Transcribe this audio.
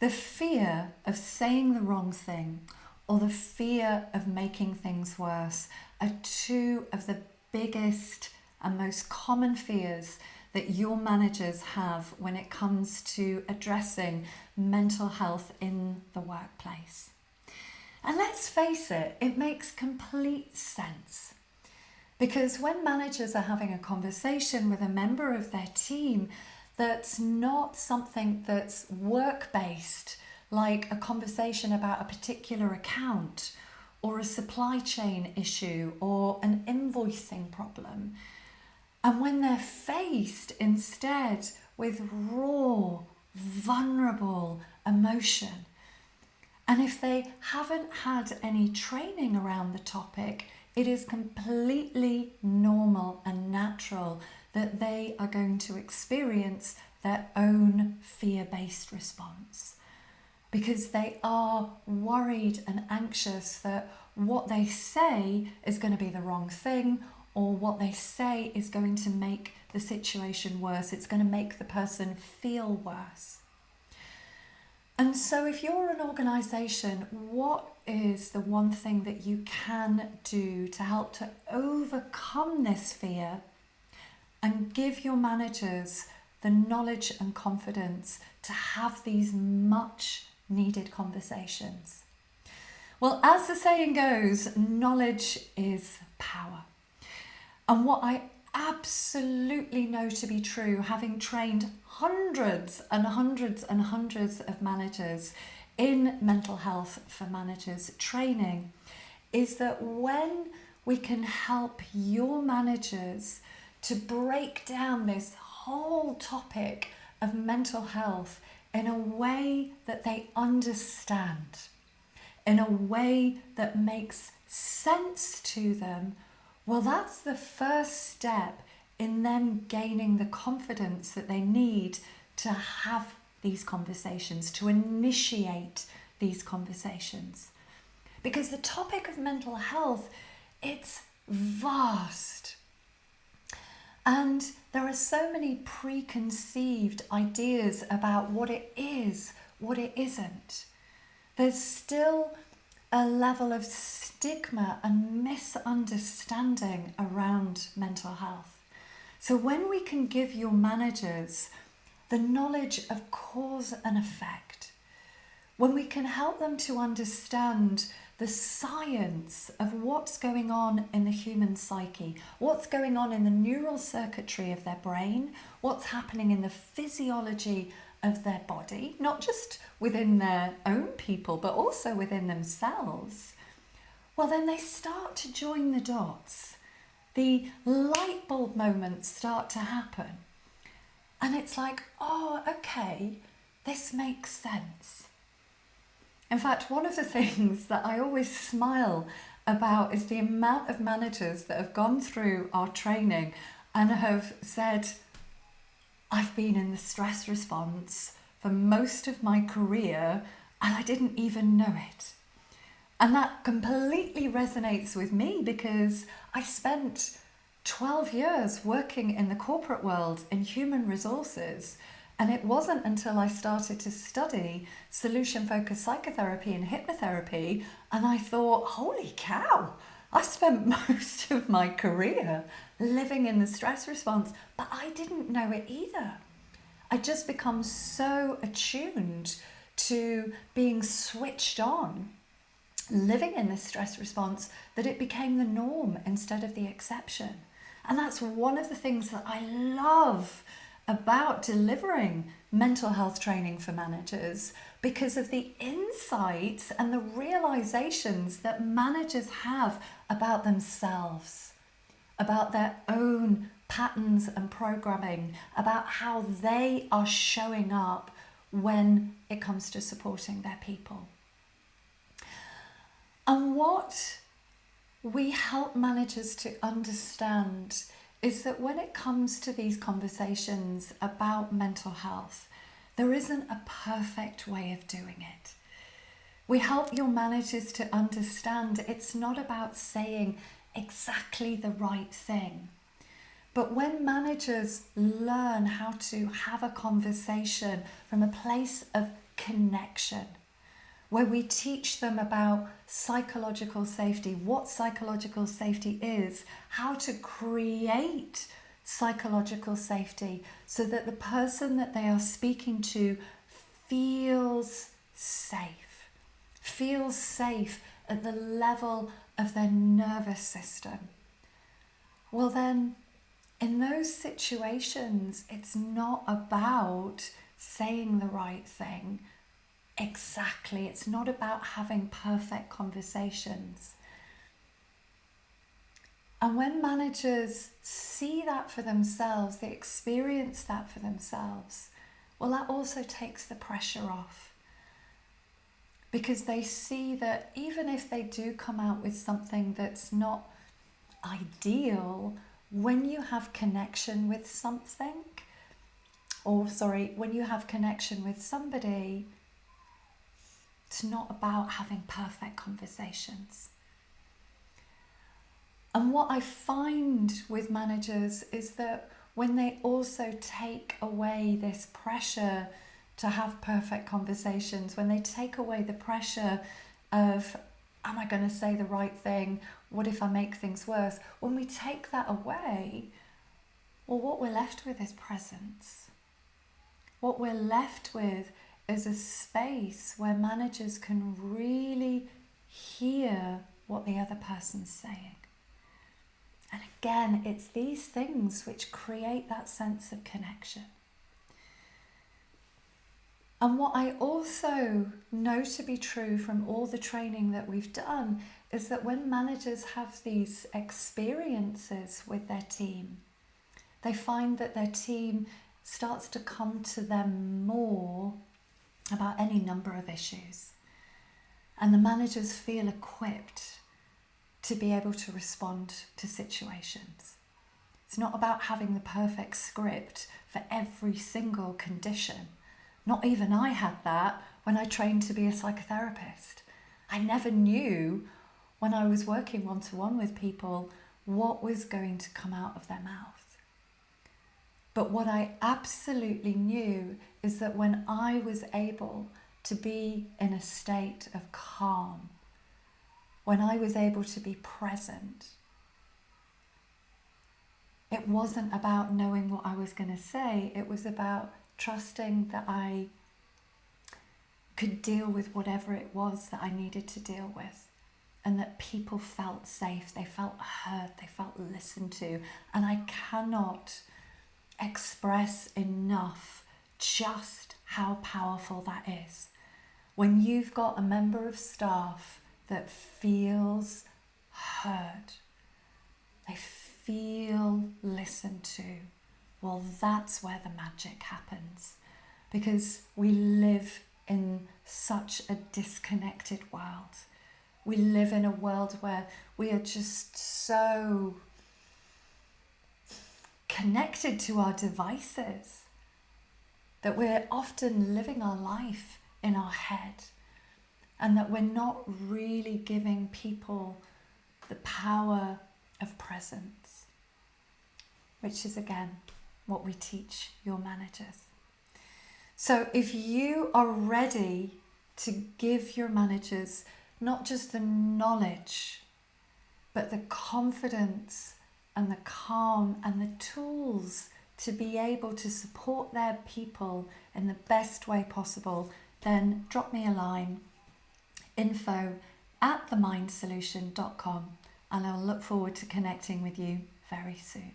The fear of saying the wrong thing or the fear of making things worse are two of the biggest and most common fears that your managers have when it comes to addressing mental health in the workplace. And let's face it, it makes complete sense. Because when managers are having a conversation with a member of their team that's not something that's work-based, like a conversation about a particular account or a supply chain issue or an invoicing problem, and when they're faced instead with raw, vulnerable emotion, and if they haven't had any training around the topic, it is completely normal and natural that they are going to experience their own fear-based response, because they are worried and anxious that what they say is going to be the wrong thing, or what they say is going to make the situation worse. It's going to make the person feel worse. And so if you're an organisation, what is the one thing that you can do to help to overcome this fear and give your managers the knowledge and confidence to have these much needed conversations? Well, as the saying goes, knowledge is power. And what I absolutely know to be true, having trained hundreds and hundreds and hundreds of managers in mental health for managers training, is that when we can help your managers to break down this whole topic of mental health in a way that they understand, in a way that makes sense to them, well, that's the first step in them gaining the confidence that they need to have these conversations, to initiate these conversations. Because the topic of mental health, it's vast. And there are so many preconceived ideas about what it is, what it isn't. There's still a level of stigma and misunderstanding around mental health. So when we can give your managers the knowledge of cause and effect, when we can help them to understand the science of what's going on in the human psyche, what's going on in the neural circuitry of their brain, what's happening in the physiology of their body, not just within their own people, but also within themselves, well, then they start to join the dots. The light bulb moments start to happen. And it's like, oh, okay, this makes sense. In fact, one of the things that I always smile about is the amount of managers that have gone through our training and have said, I've been in the stress response for most of my career and I didn't even know it. And that completely resonates with me because I spent 12 years working in the corporate world in human resources, and it wasn't until I started to study solution-focused psychotherapy and hypnotherapy and I thought, holy cow, I spent most of my career living in the stress response, but I didn't know it either. I just become so attuned to being switched on, living in this stress response, that it became the norm instead of the exception. And that's one of the things that I love about delivering mental health training for managers, because of the insights and the realizations that managers have about themselves, about their own patterns and programming, about how they are showing up when it comes to supporting their people. And what we help managers to understand is that when it comes to these conversations about mental health, there isn't a perfect way of doing it. We help your managers to understand it's not about saying exactly the right thing. But when managers learn how to have a conversation from a place of connection, where we teach them about psychological safety, what psychological safety is, how to create psychological safety so that the person that they are speaking to feels safe at the level of their nervous system. Well then, in those situations, it's not about saying the right thing exactly. It's not about having perfect conversations. And when managers see that for themselves, they experience that for themselves, well, that also takes the pressure off. Because they see that even if they do come out with something that's not ideal, when you have connection with something, when you have connection with somebody, it's not about having perfect conversations. And what I find with managers is that when they also take away this pressure to have perfect conversations, when they take away the pressure of, am I going to say the right thing? What if I make things worse? When we take that away, well, what we're left with is presence. What we're left with is a space where managers can really hear what the other person's saying. And again, it's these things which create that sense of connection. And what I also know to be true from all the training that we've done is that when managers have these experiences with their team, they find that their team starts to come to them more about any number of issues. And the managers feel equipped to be able to respond to situations. It's not about having the perfect script for every single condition. Not even I had that when I trained to be a psychotherapist. I never knew when I was working one-to-one with people what was going to come out of their mouth. But what I absolutely knew is that when I was able to be in a state of calm, when I was able to be present, it wasn't about knowing what I was going to say. It was about trusting that I could deal with whatever it was that I needed to deal with, and that people felt safe, they felt heard, they felt listened to. And I cannot express enough just how powerful that is. When you've got a member of staff that feels heard, they feel listened to, well, that's where the magic happens. Because we live in such a disconnected world. We live in a world where we are just so connected to our devices that we're often living our life in our head, and that we're not really giving people the power of presence, which is again what we teach your managers. So if you are ready to give your managers not just the knowledge, but the confidence and the calm and the tools to be able to support their people in the best way possible, then drop me a line, info@themindsolution.com, and I'll look forward to connecting with you very soon.